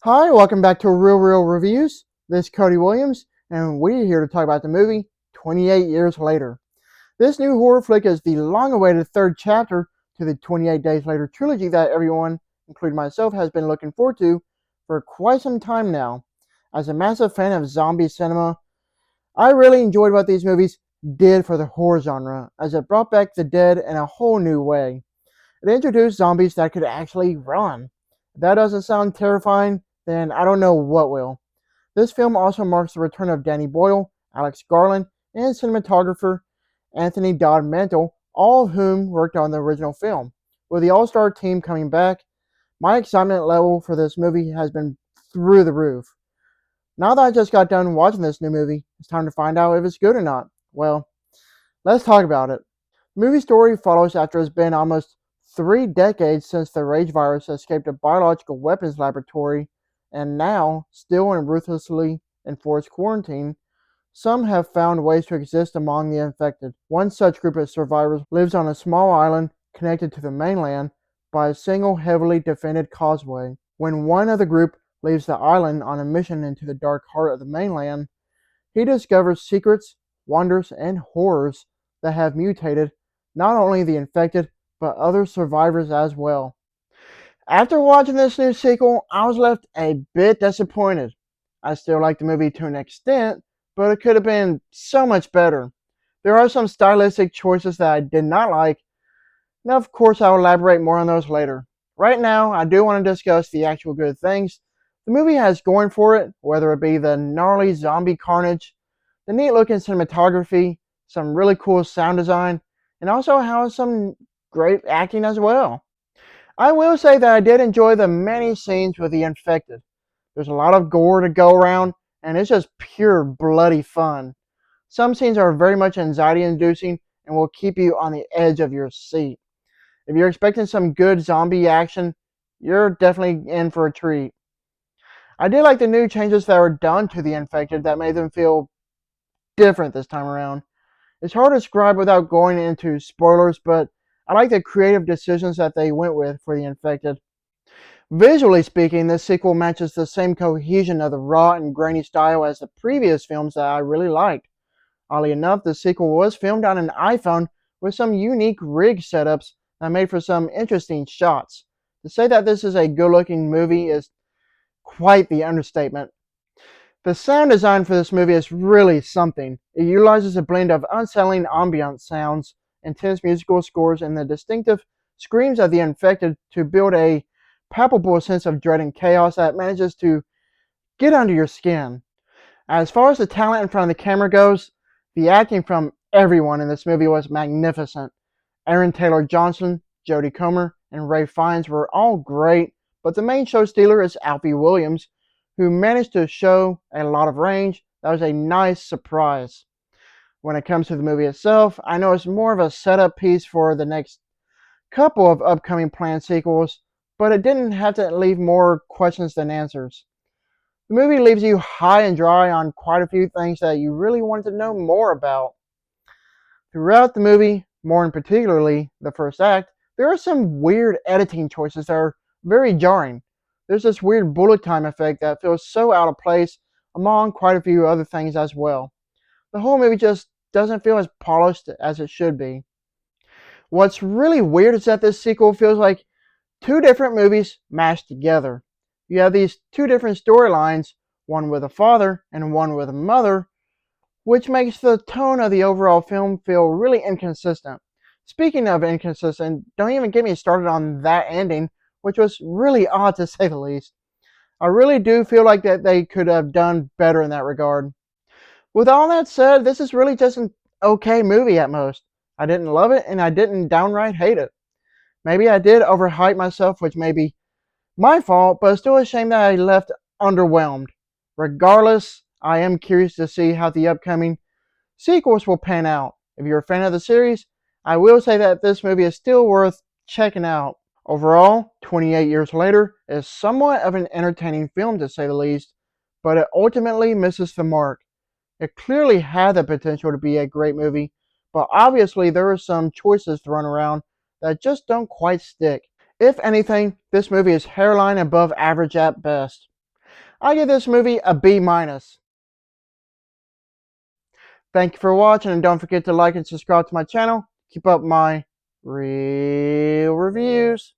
Hi, welcome back to Real Reviews. This is Cody Williams, and we're here to talk about the movie 28 Years Later. This new horror flick is the long-awaited third chapter to the 28 Days Later trilogy that everyone, including myself, has been looking forward to for quite some time now. As a massive fan of zombie cinema, I really enjoyed what these movies did for the horror genre, as it brought back the dead in a whole new way. It introduced zombies that could actually run. If that doesn't sound terrifying, then I don't know what will. This film also marks the return of Danny Boyle, Alex Garland, and cinematographer Anthony Dodd Mantle, all of whom worked on the original film. With the all-star team coming back, my excitement level for this movie has been through the roof. Now that I just got done watching this new movie, it's time to find out if it's good or not. Well, let's talk about it. The movie story follows after it's been almost 3 decades since the rage virus escaped a biological weapons laboratory, and now, still in ruthlessly enforced quarantine, some have found ways to exist among the infected. One such group of survivors lives on a small island connected to the mainland by a single heavily defended causeway. When one of the group leaves the island on a mission into the dark heart of the mainland, he discovers secrets, wonders, and horrors that have mutated not only the infected, but other survivors as well. After watching this new sequel, I was left a bit disappointed. I still like the movie to an extent, but it could have been so much better. There are some stylistic choices that I did not like, and of course I'll elaborate more on those later. Right now, I do want to discuss the actual good things the movie has going for it, whether it be the gnarly zombie carnage, the neat looking cinematography, some really cool sound design, and also how some great acting as well. I will say that I did enjoy the many scenes with the infected. There's a lot of gore to go around, and it's just pure bloody fun. Some scenes are very much anxiety inducing and will keep you on the edge of your seat. If you're expecting some good zombie action, you're definitely in for a treat. I did like the new changes that were done to the infected that made them feel different this time around. It's hard to describe without going into spoilers, but I like the creative decisions that they went with for the infected. Visually speaking, this sequel matches the same cohesion of the raw and grainy style as the previous films that I really liked. Oddly enough, the sequel was filmed on an iPhone with some unique rig setups that made for some interesting shots. To say that this is a good looking movie is quite the understatement. The sound design for this movie is really something. It utilizes a blend of unsettling ambient sounds, intense musical scores, and the distinctive screams of the infected to build a palpable sense of dread and chaos that manages to get under your skin. As far as the talent in front of the camera goes, the acting from everyone in this movie was magnificent. Aaron Taylor Johnson, Jodie Comer, and Ray Fiennes were all great, but the main show stealer is Alfie Williams, who managed to show a lot of range. That was a nice surprise. When it comes to the movie itself, I know it's more of a setup piece for the next couple of upcoming planned sequels, but it didn't have to leave more questions than answers. The movie leaves you high and dry on quite a few things that you really wanted to know more about. Throughout the movie, more in particularly the first act, there are some weird editing choices that are very jarring. There's this weird bullet time effect that feels so out of place among quite a few other things as well. The whole movie just doesn't feel as polished as it should be. What's really weird is that this sequel feels like two different movies mashed together. You have these two different storylines, one with a father and one with a mother, which makes the tone of the overall film feel really inconsistent. Speaking of inconsistent, don't even get me started on that ending, which was really odd to say the least. I really do feel like that they could have done better in that regard. With all that said, this is really just an okay movie at most. I didn't love it and I didn't downright hate it. Maybe I did overhype myself, which may be my fault, but it's still a shame that I left underwhelmed. Regardless, I am curious to see how the upcoming sequels will pan out. If you're a fan of the series, I will say that this movie is still worth checking out. Overall, 28 Years Later is somewhat of an entertaining film to say the least, but it ultimately misses the mark. It clearly had the potential to be a great movie, but obviously there are some choices thrown around that just don't quite stick. If anything, this movie is hairline above average at best. I give this movie a B-. Thank you for watching, and don't forget to like and subscribe to my channel. Keep up my real reviews.